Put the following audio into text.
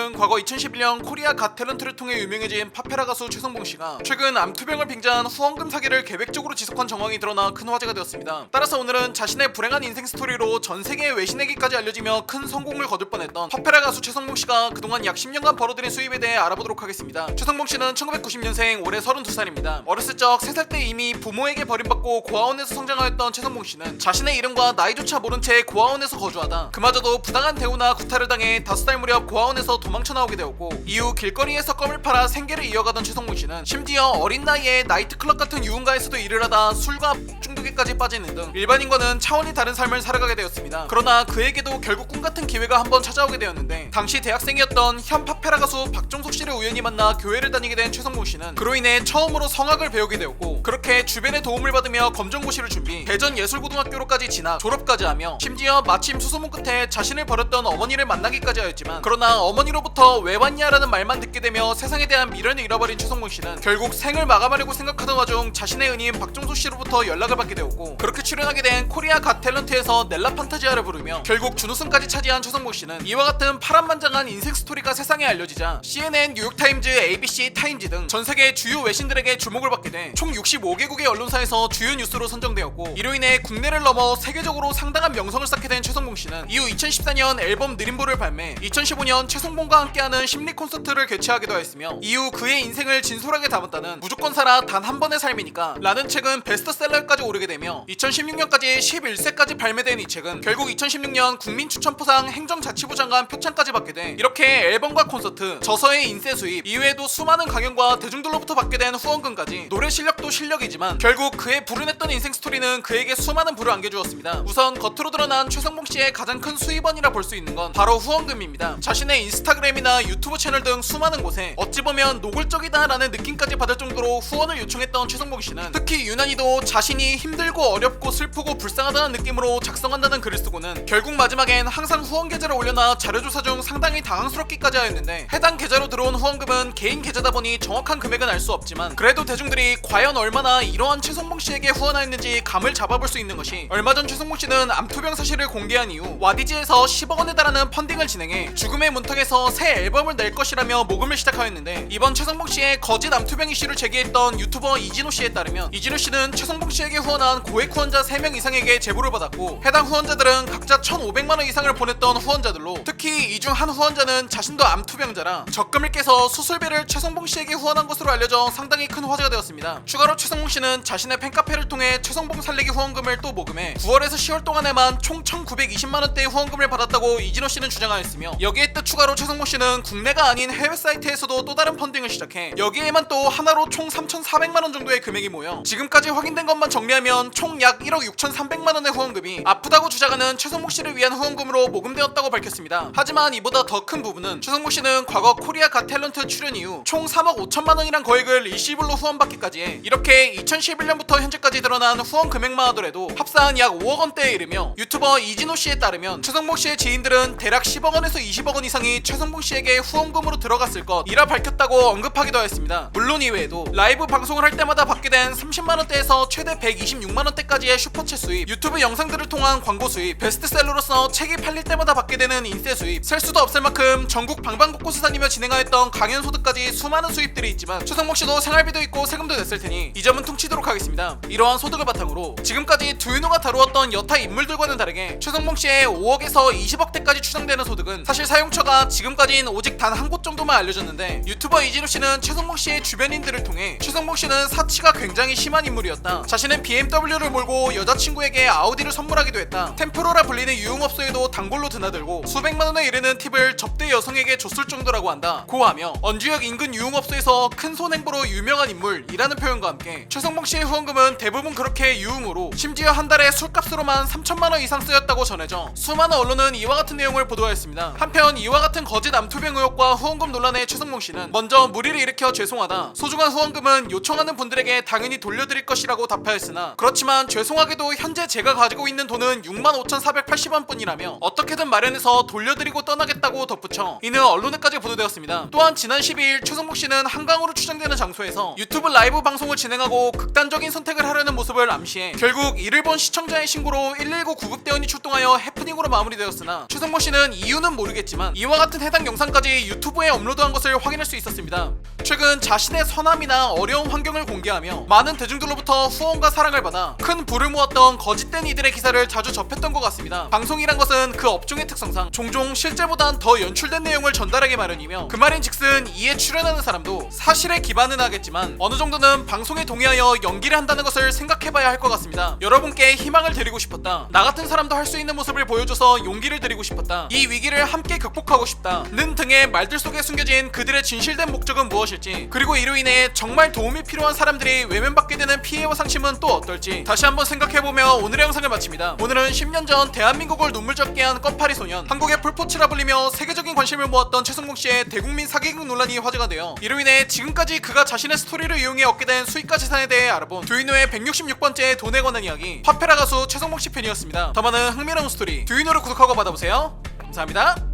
오늘은 과거 2011년 코리아 갓 탤런트를 통해 유명해진 파페라 가수 최성봉 씨가 최근 암투병을 빙자한 후원금 사기를 계획적으로 지속한 정황이 드러나 큰 화제가 되었습니다. 따라서 오늘은 자신의 불행한 인생 스토리로 전 세계의 외신에게까지 알려지며 큰 성공을 거둘 뻔했던 파페라 가수 최성봉 씨가 그동안 약 10년간 벌어들인 수입에 대해 알아보도록 하겠습니다. 최성봉 씨는 1990년생, 올해 32살입니다. 어렸을 적 3살 때 이미 부모에게 버림받고 고아원에서 성장하였던 최성봉 씨는 자신의 이름과 나이조차 모른 채 고아원에서 거주하다 그마저도 부당한 대우나 구타를 당해 5살 무렵 고아원에서 도망쳐 나오게 되었고, 이후 길거리에서 껌을 팔아 생계를 이어가던 최성봉 씨는 심지어 어린 나이에 나이트클럽 같은 유흥가에서도 일을 하다 술과 중독에까지 빠지는 등 일반인과는 차원이 다른 삶을 살아가게 되었습니다. 그러나 그에게도 결국 꿈같은 기회가 한번 찾아오게 되었는데, 당시 대학생이었던 현 파페라 가수 박종석 씨를 우연히 만나 교회를 다니게 된 최성봉 씨는 그로 인해 처음으로 성악을 배우게 되었고, 그렇게 주변의 도움을 받으며 검정고시를 준비, 대전예술고등학교로까지 진학, 졸업까지 하며 심지어 마침 수소문 끝에 자신을 버렸던 어머니를 만나기까지 하였지만, 그러나 어머니로부터 왜 왔냐라는 말만 듣게 되며 세상에 대한 미련을 잃어버린 최성봉 씨는 결국 생을 마감하려고 생각하던 와중 자신의 은인 박종석 씨로부터 연락을 받게 되었고, 그렇게 출연하게 된 코리아 갓 탤런트에서 넬라 판타지아를 부르며 결국 준우승까지 차지한 최성봉 씨는 이와 같은 파란만장한 인생 스토리가 세상에 알려지자 CNN, 뉴욕타임즈, ABC, 타임지 등 전세계 주요 외신들에게 주목을 받게 돼 총 65개국의 언론사에서 주요 뉴스로 선정되었고, 이로 인해 국내를 넘어 세계적으로 상당한 명성을 쌓게 된 최성봉 씨는 이후 2014년 앨범 느림보를 발매, 2015년 최성봉과 함께하는 심리 콘서트를 개최하기도 하였으며, 이후 그의 인생을 진솔하게 담았다는 무조건 살아 단 한 번의 삶이니까 라는 책은 베스트셀러까지 오르게 되며, 2016년까지 11세까지 발매된 이 책은 결국 2016년 국민추천포상 행정자치부 장관 표창까지 받게 돼 이렇게 앨범과 콘서트, 저서의 인쇄 수입, 이외에도 수많은 강연과 대중들로부터 받게 된 후원금까지, 노래 실력도 실력이지만 결국 그의 불운했던 인생 스토리는 그에게 수많은 부를 안겨주었습니다. 우선 겉으로 드러난 최성봉 씨의 가장 큰 수입원이라 볼 수 있는 건 바로 후원금입니다. 자신의 인스타그램이나 유튜브 채널 등 수많은 곳에 어찌 보면 노골적이다 라는 느낌까지 받을 정도로 후원을 요청했던 최성봉 씨는 특히 유난히도 자신이 힘들고 어렵고 슬프고 불쌍하다는 느낌으로 작성한다는 글을 쓰고는 결국 마지막엔 항상 후원 계좌를 올려놔 자료조사 중 상당히 당황스럽기까지 하였는데, 해당 계좌로 들어온 후원금은 개인 계좌다 보니 정확한 금액은 알 수 없지만 그래도 대중들이 과연 얼마나 이러한 최성봉 씨에게 후원하였는지 감을 잡아볼 수 있는 것이, 얼마 전 최성봉 씨는 암투병 사실을 공개한 이후 와디즈에서 10억 원에 달하는 펀딩을 진행해 죽음의 문턱에서 새 앨범을 낼 것이라며 모금을 시작하였는데, 이번 최성봉 씨의 거짓 암투병 이슈를 제기했던 유튜버 이진호 씨에 따르면 이진호 씨는 최성봉 씨에게 후원한 고액 후원자 3명 이상에게 제보를 받았고, 해당 후원자들은 각자 1,500만 원 이상을 보냈던 후원자들로, 특히 이 중 한 후원자는 자신도 암투병자라 적금을 깨서 수술비를 최성봉 씨에게 후원한 것으로 알려져 상당히 큰 화제가 되었습니다. 추가로 최성봉 씨는 자신의 팬카페를 통해 최성봉 살리기 후원금을 또 모금해 9월에서 10월 동안에만 총 1,920만 원대의 후원금을 받았다고 이진호 씨는 주장하였으며, 여기에 또 추가로 최성봉 씨는 국내가 아닌 해외 사이트에서도 또 다른 펀딩을 시작해 여기에만 또 하나로 총 3,400만 원 정도의 금액이 모여 지금까지 확인된 것만 정리하면 총 약 1억 6,300만 원의 후원금이 아프다고 주장하는 최성봉 씨를 위한 후원금으로 모금되었다고 밝혔습니다. 하지만 이보다 더 큰 부분은 최성봉 씨는 과거 코리아 갓 탤런트 출연 이후 총 3억 5천만 원이란 거액을 일시불로 후원받기까지 해 이렇게 2011년부터 현재까지 드러난 후원 금액만 하더라도 합산 약 5억 원대에 이르며, 유튜버 이진호 씨에 따르면 최성봉 씨의 지인들은 대략 10억 원에서 20억 원 이상이 최성봉 씨에게 후원금으로 들어갔을 것이라 밝혔다고 언급하기도 하였습니다. 물론 이외에도 라이브 방송을 할 때마다 받게 된 30만 원대에서 최대 126만 원대까지의 슈퍼챗 수입, 유튜브 영상들을 통한 광고 수입, 베스트셀러로서 책이 팔릴 때마다 받게 되는 인쇄 수입, 셀 수도 없을 만큼 전국 방방곳곳을 다니며 진행하였던 강연 소득까지 수많은 수입들이 있지만, 최성봉 씨도 생활비도 있고 세금도 냈을 테니 이 점은 퉁치도록 하겠습니다. 이러한 소득을 바탕으로 지금까지 두유노가 다루었던 여타 인물들과는 다르게 최성봉 씨의 5억에서 20억대까지 추정되는 소득은 사실 사용처가 지금까지는 오직 단 한 곳 정도만 알려졌는데, 유튜버 이진호 씨는 최성봉 씨의 주변인들을 통해 최성봉 씨는 사치가 굉장히 심한 인물이었다, 자신은 BMW를 몰고 여자친구에게 아우디를 선물하기도 했다, 템프로라 불리는 유흥업소에도 단골로 드나들고 수백만 원에 이르는 팁을 접대 여성에게 줬을 정도라고 한다 고하며, 언주역 인근 유흥업소에서 큰 손 행보로 유명한 인물이라는 표현과 함께 최성봉 씨의 후원금은 대부분 그렇게 유흥으로, 심지어 한 달에 술값으로만 3천만 원 이상 쓰였다고 전해져 수많은 언론은 이와 같은 내용을 보도하였습니다. 한편 이와 같은 거짓 암투병 의혹과 후원금 논란의 최성봉 씨는 먼저 무리를 일으켜 죄송하다, 소중한 후원금은 요청하는 분들에게 당연히 돌려드릴 것이라고 답하였으나, 그렇지만 죄송하게도 현재 제가 가지고 있는 돈은 65,480원 뿐이라며 어떻게든 마련해서 돌려드리고 떠나겠다고 덧붙여 이는 언론에까지 보도되었습니다. 또한 지난 12일 최성봉 씨는 한강으로 추정되는 장소에서 유튜브 라이브 방송을 진행하고 극단적인 선택을 하려는 모습을 암시해 결국 이를 본 시청자의 신고로 119 구급대원이 출동하여 해프닝으로 마무리되었으나, 최성봉 씨는 이유는 모르겠지만 이와 같은 해당 해당 영상까지 유튜브에 업로드한 것을 확인할 수 있었습니다. 최근 자신의 선함이나 어려운 환경을 공개하며 많은 대중들로부터 후원과 사랑을 받아 큰 부를 모았던 거짓된 이들의 기사를 자주 접했던 것 같습니다. 방송이란 것은 그 업종의 특성상 종종 실제보단 더 연출된 내용을 전달하기 마련이며 그 말인즉슨 이에 출연하는 사람도 사실에 기반은 하겠지만 어느 정도는 방송에 동의하여 연기를 한다는 것을 생각해봐야 할 것 같습니다. 여러분께 희망을 드리고 싶었다. 나 같은 사람도 할 수 있는 모습을 보여줘서 용기를 드리고 싶었다. 이 위기를 함께 극복하고 싶다는 등의 말들 속에 숨겨진 그들의 진실된 목적은 무엇일지, 그리고 이로 인해 정말 도움이 필요한 사람들이 외면받게 되는 피해와 상심은 또 어떨지 다시 한번 생각해보며 오늘의 영상을 마칩니다. 오늘은 10년 전 대한민국을 눈물젓게 한 껌파리 소년, 한국의 풀포츠라 불리며 세계적인 관심을 모았던 최성봉 씨의 대국민 사기극 논란이 화제가 되어 이로 인해 지금까지 그가 자신의 스토리를 이용해 얻게 된 수익과 재산에 대해 알아본 듀이노의 166번째 돈에 관한 이야기, 파페라 가수 최성봉 씨 편이었습니다. 더 많은 흥미로운 스토리 듀이노를 구독하고 받아보세요. 감사합니다.